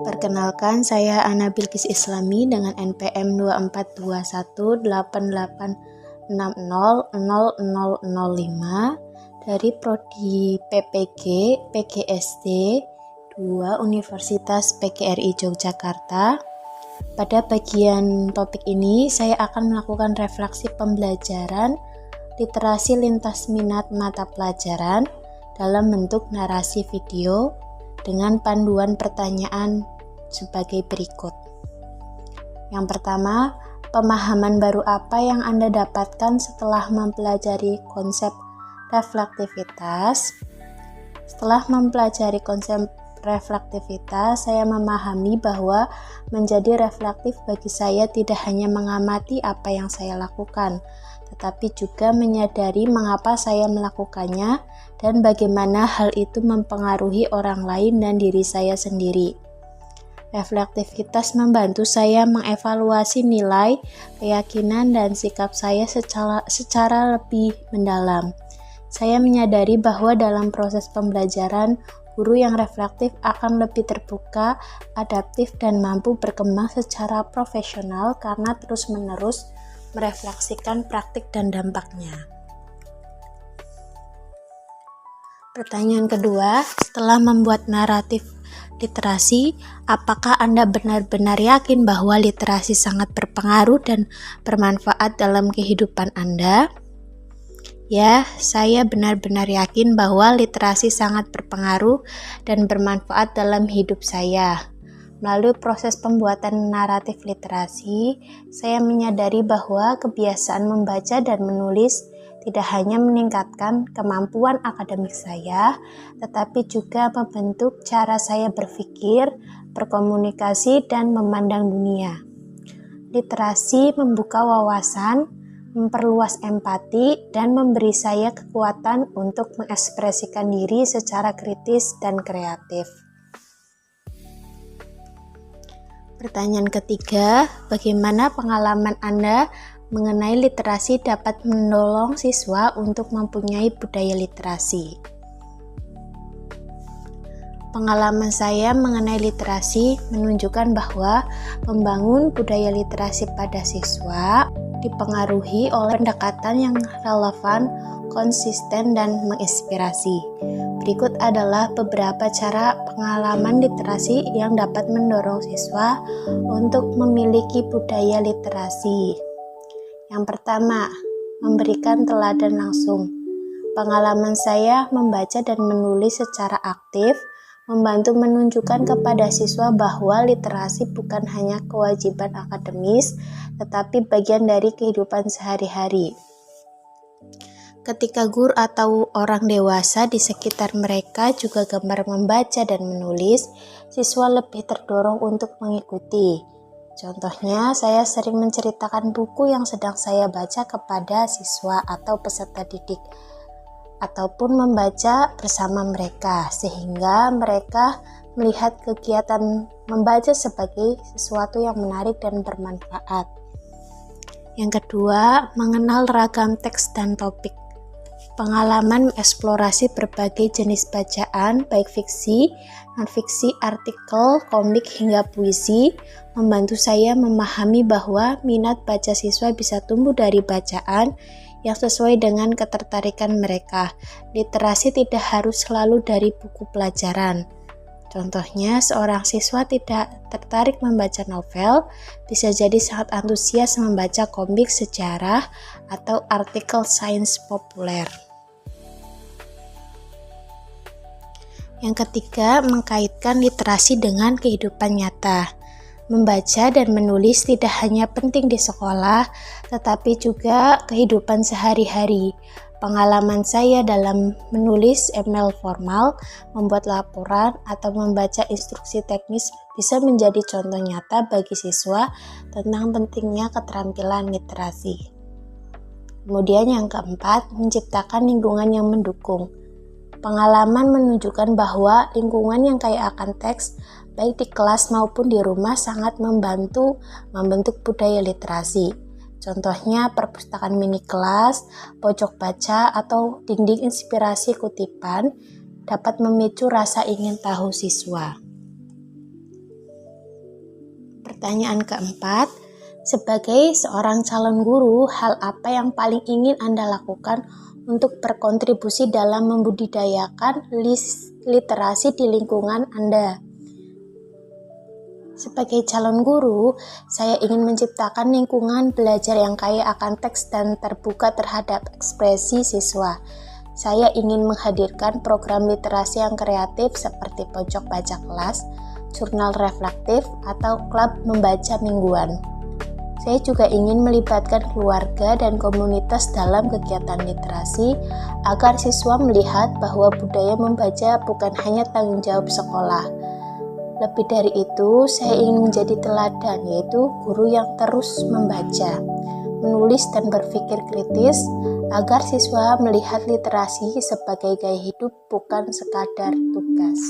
Perkenalkan, saya Ana Bilkis Islami dengan NPM 242188600005 dari Prodi PPG PGSD 2 Universitas PGRI Yogyakarta. Pada bagian topik ini, saya akan melakukan refleksi pembelajaran literasi lintas minat mata pelajaran dalam bentuk narasi video dengan panduan pertanyaan sebagai berikut. Yang pertama, pemahaman baru apa yang Anda dapatkan setelah mempelajari konsep reflektivitas? Setelah mempelajari konsep reflektivitas, saya memahami bahwa menjadi reflektif bagi saya tidak hanya mengamati apa yang saya lakukan, tetapi juga menyadari mengapa saya melakukannya dan bagaimana hal itu mempengaruhi orang lain dan diri saya sendiri. Reflektivitas membantu saya mengevaluasi nilai, keyakinan, dan sikap saya secara lebih mendalam. Saya menyadari bahwa dalam proses pembelajaran, guru yang reflektif akan lebih terbuka, adaptif, dan mampu berkembang secara profesional karena terus-menerus merefleksikan praktik dan dampaknya. Pertanyaan kedua, setelah membuat naratif literasi, apakah Anda benar-benar yakin bahwa literasi sangat berpengaruh dan bermanfaat dalam kehidupan Anda? Ya, saya benar-benar yakin bahwa literasi sangat berpengaruh dan bermanfaat dalam hidup saya. Melalui proses pembuatan naratif literasi, saya menyadari bahwa kebiasaan membaca dan menulis tidak hanya meningkatkan kemampuan akademik saya, tetapi juga membentuk cara saya berpikir, berkomunikasi, dan memandang dunia. Literasi membuka wawasan, memperluas empati, dan memberi saya kekuatan untuk mengekspresikan diri secara kritis dan kreatif. Pertanyaan ketiga, bagaimana pengalaman Anda mengenai literasi dapat menolong siswa untuk mempunyai budaya literasi? Pengalaman saya mengenai literasi menunjukkan bahwa membangun budaya literasi pada siswa dipengaruhi oleh pendekatan yang relevan, konsisten, dan menginspirasi. Berikut adalah beberapa cara pengalaman literasi yang dapat mendorong siswa untuk memiliki budaya literasi. Yang pertama, memberikan teladan langsung. Pengalaman saya membaca dan menulis secara aktif membantu menunjukkan kepada siswa bahwa literasi bukan hanya kewajiban akademis, tetapi bagian dari kehidupan sehari-hari. Ketika guru atau orang dewasa di sekitar mereka juga gemar membaca dan menulis, siswa lebih terdorong untuk mengikuti. Contohnya, saya sering menceritakan buku yang sedang saya baca kepada siswa atau peserta didik, ataupun membaca bersama mereka, sehingga mereka melihat kegiatan membaca sebagai sesuatu yang menarik dan bermanfaat. Yang kedua, mengenal ragam teks dan topik. Pengalaman mengeksplorasi berbagai jenis bacaan, baik fiksi, non-fiksi, artikel, komik, hingga puisi, membantu saya memahami bahwa minat baca siswa bisa tumbuh dari bacaan yang sesuai dengan ketertarikan mereka. Literasi tidak harus selalu dari buku pelajaran. Contohnya, seorang siswa tidak tertarik membaca novel, bisa jadi sangat antusias membaca komik sejarah atau artikel sains populer. Yang ketiga, mengkaitkan literasi dengan kehidupan nyata. Membaca dan menulis tidak hanya penting di sekolah, tetapi juga kehidupan sehari-hari. Pengalaman saya dalam menulis email formal, membuat laporan, atau membaca instruksi teknis bisa menjadi contoh nyata bagi siswa tentang pentingnya keterampilan literasi. Kemudian yang keempat, menciptakan lingkungan yang mendukung. Pengalaman menunjukkan bahwa lingkungan yang kaya akan teks, baik di kelas maupun di rumah, sangat membantu membentuk budaya literasi. Contohnya perpustakaan mini kelas, pojok baca, atau dinding inspirasi kutipan dapat memicu rasa ingin tahu siswa. Pertanyaan keempat, sebagai seorang calon guru, hal apa yang paling ingin Anda lakukan untuk berkontribusi dalam membudidayakan literasi di lingkungan Anda? Sebagai calon guru, saya ingin menciptakan lingkungan belajar yang kaya akan teks dan terbuka terhadap ekspresi siswa. Saya ingin menghadirkan program literasi yang kreatif seperti pojok baca kelas, jurnal reflektif, atau klub membaca mingguan. Saya juga ingin melibatkan keluarga dan komunitas dalam kegiatan literasi agar siswa melihat bahwa budaya membaca bukan hanya tanggung jawab sekolah. Lebih dari itu, saya ingin menjadi teladan, yaitu guru yang terus membaca, menulis dan berpikir kritis agar siswa melihat literasi sebagai gaya hidup bukan sekadar tugas.